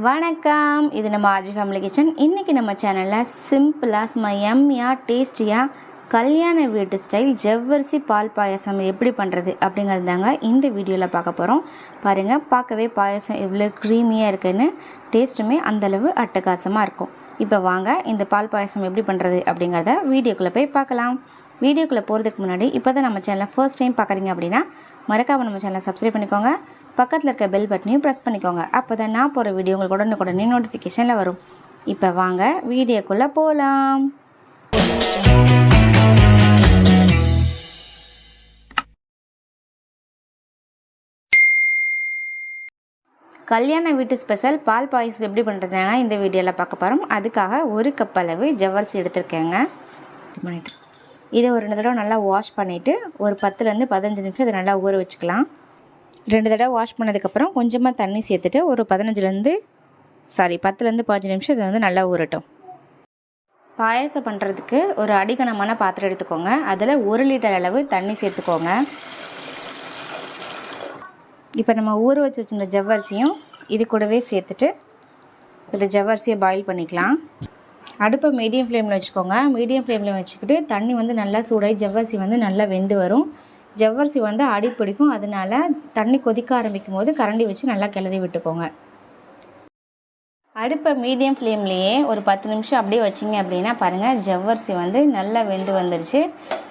வணக்கம், இது நம்ம ஆர்ஜி ஃபேமிலி கிச்சன். இன்றைக்கி நம்ம சேனலில் சிம்பிளாக சும்மா எம்மியாக டேஸ்டியாக கல்யாண வீட்டு ஸ்டைல் ஜவ்வரிசி பால் பாயாசம் எப்படி பண்ணுறது அப்படிங்கிறது தாங்க இந்த வீடியோவில் பார்க்க போகிறோம். பாருங்கள், பார்க்கவே பாயாசம் எவ்வளோ க்ரீமியாக இருக்குன்னு, டேஸ்ட்டுமே அந்தளவு அட்டகாசமாக இருக்கும். இப்போ வாங்க இந்த பால் பாயாசம் எப்படி பண்ணுறது அப்படிங்கிறத வீடியோக்குள்ளே போய் பார்க்கலாம். வீடியோக்குள்ளே போகிறதுக்கு முன்னாடி இப்போ தான் நம்ம சேனலை ஃபர்ஸ்ட் டைம் பார்க்குறீங்க அப்படின்னா மறக்காமல் நம்ம சேனலை சப்ஸ்கிரைப் பண்ணிக்கோங்க. பக்கத்தில் இருக்க பெல் பட்டனையும் ப்ரெஸ் பண்ணிக்கோங்க. அப்போ தான் நான் போகிற வீடியோ உங்களுக்கு உடனே நோட்டிஃபிகேஷனில் வரும். இப்போ வாங்க வீடியோக்குள்ளே போகலாம். கல்யாண வீட்டு ஸ்பெஷல் பால் பாயசம் எப்படி பண்ணுறதுங்க இந்த வீடியோவில் பார்க்க போகிறோம். அதுக்காக 1 கப் அளவு ஜவ்வரிசி எடுத்துருக்கேங்க. இதை ஒரு 2 தடவை நல்லா வாஷ் பண்ணிவிட்டு ஒரு 10லேருந்து 15 நிமிஷம் இதை நல்லா ஊற வச்சுக்கலாம். 2 தடவை வாஷ் பண்ணதுக்கப்புறம் கொஞ்சமாக தண்ணி சேர்த்துட்டு ஒரு 10லேருந்து 15 நிமிஷம் இதை வந்து நல்லா ஊறட்டும். பாயாசம் பண்ணுறதுக்கு ஒரு அடிகனமான பாத்திரம் எடுத்துக்கோங்க. அதில் 1 லிட்டர் அளவு தண்ணி சேர்த்துக்கோங்க. இப்போ நம்ம ஊற வச்சு வச்சுருந்த ஜவ்வரிசியும் இது கூடவே சேர்த்துட்டு இந்த ஜவ்வரிசியை பாயில் பண்ணிக்கலாம். அடுப்பை மீடியம் ஃப்ளேமில் வச்சுக்கோங்க. மீடியம் ஃப்ளேமில் வச்சுக்கிட்டு தண்ணி வந்து நல்லா சூடாகி ஜவ்வரிசி வந்து நல்லா வெந்து வரும். ஜவ்வரிசி வந்து அடி பிடிக்கும், அதனால் தண்ணி கொதிக்க ஆரம்பிக்கும் போது கரண்டி வச்சு நல்லா கிளறி விட்டுக்கோங்க. அடுப்பை மீடியம் ஃப்ளேம்லேயே ஒரு 10 நிமிஷம் அப்படியே வச்சிங்க அப்படின்னா பாருங்கள், ஜவ்வரிசி வந்து நல்லா வெந்து வந்துருச்சு.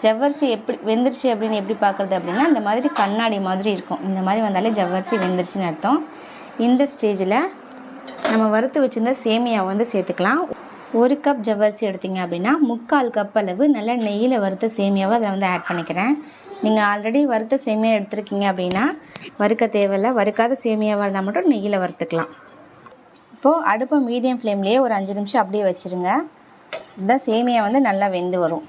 ஜவ்வரிசி எப்படி வெந்துருச்சு அப்படின்னு எப்படி பார்க்குறது அப்படின்னா, இந்த மாதிரி கண்ணாடி மாதிரி இருக்கும். இந்த மாதிரி வந்தாலே ஜவ்வரிசி வெந்துருச்சுன்னு அர்த்தம். இந்த ஸ்டேஜில் நம்ம வறுத்து வச்சுருந்த சேமியா வந்து சேர்த்துக்கலாம். 1 கப் ஜவ்வரிசி எடுத்திங்க அப்படின்னா 3/4 கப் அளவு நல்லா நெய்யில் வறுத்த சேமியாவை அதில் வந்து ஆட் பண்ணிக்கிறேன். நீங்கள் ஆல்ரெடி வறுத்த சேமியா எடுத்துருக்கீங்க அப்படின்னா வறுக்க தேவையில்லை. வறுக்காத சேமியாவாக இருந்தால் மட்டும் நெய்யில் வறுத்துக்கலாம். இப்போது அடுப்பை மீடியம் ஃப்ளேம்லேயே ஒரு 5 நிமிஷம் அப்படியே வச்சுருங்க. இதுதான் சேமியா வந்து நல்லா வெந்து வரும்.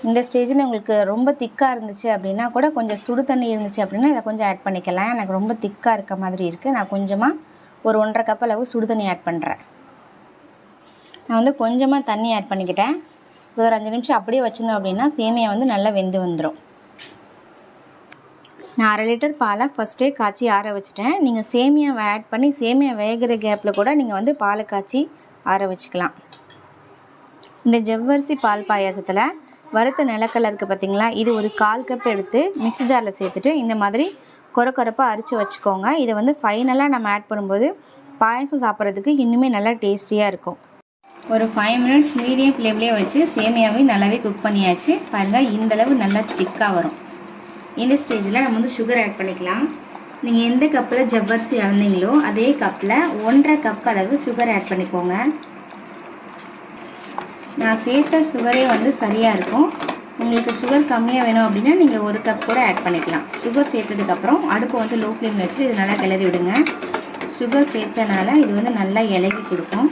இந்த ஸ்டேஜில் உங்களுக்கு ரொம்ப திக்காக இருந்துச்சு அப்படின்னா கூட கொஞ்சம் சுடு தண்ணி இருந்துச்சு அப்படின்னா இதை கொஞ்சம் ஆட் பண்ணிக்கலாம். எனக்கு ரொம்ப திக்காக இருக்க மாதிரி இருக்குது. நான் கொஞ்சமாக ஒரு 1.5 கப் அளவு சுடு தண்ணி ஆட் பண்ணுறேன். நான் வந்து கொஞ்சமாக தண்ணி ஆட் பண்ணிக்கிட்டேன். ஒரு 5 நிமிஷம் அப்படியே வச்சுருந்தோம் அப்படின்னா சேமியா வந்து நல்லா வெந்து வந்துடும். நான் 1/2 லிட்டர் பாலை ஃபஸ்ட்டே காய்ச்சி ஆற வச்சுட்டேன். நீங்கள் சேமியாவை ஆட் பண்ணி சேமியா வேகிற கேப்பில் கூட நீங்கள் வந்து பாலை காய்ச்சி ஆற வச்சுக்கலாம். இந்த ஜவ்வரிசி பால் பாயாசத்தில் வறுத்த நிலக்கடலை இருக்குது பார்த்திங்களா, இது ஒரு 1/4 கப் எடுத்து மிக்ஸி ஜாரில் சேர்த்துட்டு இந்த மாதிரி கொரப்பாக அரைச்சி வச்சுக்கோங்க. இதை வந்து ஃபைனலாக நம்ம ஆட் பண்ணும்போது பாயாசம் சாப்பிட்றதுக்கு இன்னுமே நல்லா டேஸ்டியாக இருக்கும். ஒரு 5 மினிட்ஸ் மீடியம் ஃப்ளேம்லேயே வச்சு சேமியாவையும் நல்லாவே குக் பண்ணியாச்சு. பாருங்கள், இந்தளவு நல்லா திக்காக வரும். இந்த ஸ்டேஜில் நம்ம வந்து சுகர் ஆட் பண்ணிக்கலாம். நீங்கள் எந்த கப்பில் ஜவ்வரிசி அளந்தீங்களோ அதே கப்பில் 1.5 கப் அளவு சுகர் ஆட் பண்ணிக்கோங்க. நான் சேர்த்த சுகரே வந்து சரியாக இருக்கும். உங்களுக்கு சுகர் கம்மியாக வேணும் அப்படின்னா நீங்கள் 1 கப் கூட ஆட் பண்ணிக்கலாம். சுகர் சேர்த்ததுக்கப்புறம் அடுப்பை வந்து லோ ஃப்ளேமில் வச்சுட்டு இது நல்லா கிளறி விடுங்க. சுகர் சேர்த்தனால இது வந்து நல்லா இலகி கொடுக்கும்.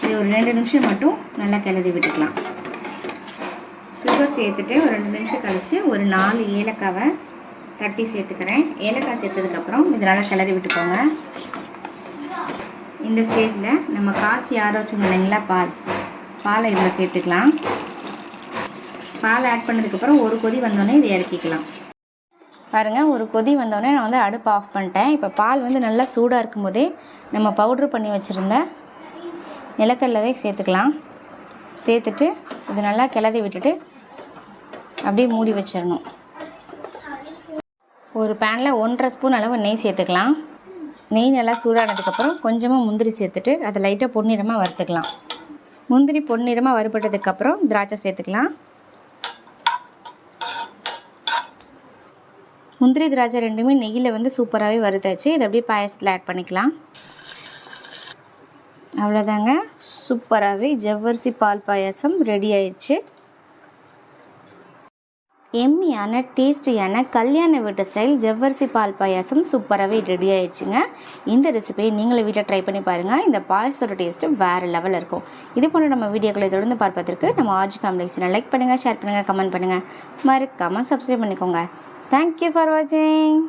இது ஒரு 2 நிமிஷம் மட்டும் நல்லா கிளறி விட்டுக்கலாம். சுகர் சேர்த்துட்டு ஒரு 2 நிமிஷம் கழித்து ஒரு 4 ஏலக்காவை தட்டி சேர்த்துக்கிறேன். ஏலக்காய் சேர்த்ததுக்கப்புறம் இது நல்லா கிளறி விட்டுக்கோங்க. இந்த ஸ்டேஜில் நம்ம காய்ச்சி ஆற வச்சோம் இல்லைங்களா பாலை இதில் சேர்த்துக்கலாம். பால் ஆட் பண்ணதுக்கப்புறம் ஒரு கொதி வந்தோடனே இதை இறக்கிக்கலாம். பாருங்கள், ஒரு கொதி வந்தோடனே நான் வந்து அடுப்பு ஆஃப் பண்ணிட்டேன். இப்போ பால் வந்து நல்லா சூடாக இருக்கும் போதே நம்ம பவுட்ரு பண்ணி வச்சுருந்த நிலக்கடலை சேர்த்துக்கலாம். சேர்த்துட்டு இது நல்லா கிளறி விட்டுட்டு அப்படியே மூடி வச்சிடணும். ஒரு பேனில் 1.5 ஸ்பூன் அளவு நெய் சேர்த்துக்கலாம். நெய் நல்லா சூடானதுக்கப்புறம் கொஞ்சமாக முந்திரி சேர்த்துட்டு அதை லைட்டாக பொன்னிறமாக வறுத்துக்கலாம். முந்திரி பொன்னிறமாக வறுபட்டதுக்கப்புறம் திராட்சை சேர்த்துக்கலாம். முந்திரி திராட்சை ரெண்டுமே நெய்யில் வந்து சூப்பராகவே வறுத்தாச்சு. இதை அப்படியே பாயாசத்தில் ஆட் பண்ணிக்கலாம். அவ்வளோதாங்க, சூப்பராகவே ஜவ்வரிசி பால் பாயாசம் ரெடி ஆயிடுச்சு. எம்மியான டேஸ்டியான கல்யாண வீட்டு ஸ்டைல் ஜவ்வரிசி பால் பாயாசம் சூப்பராகவே ரெடி ஆயிடுச்சுங்க. இந்த ரெசிபியை நீங்களும் வீட்டில் ட்ரை பண்ணி பாருங்கள். இந்த பாயாசத்தோட டேஸ்ட்டு வேறு லெவலில் இருக்கும். இது போன்ற நம்ம வீடியோக்களை தொடர்ந்து பார்ப்பதற்கு நம்ம ஆர்ஜி ஃபேமிலி கிச்சனை லைக் பண்ணுங்கள், ஷேர் பண்ணுங்கள், கமெண்ட் பண்ணுங்கள், மறக்காமல் சப்ஸ்கிரைப் பண்ணிக்கோங்க. தேங்க்யூ ஃபார் வாட்சிங்.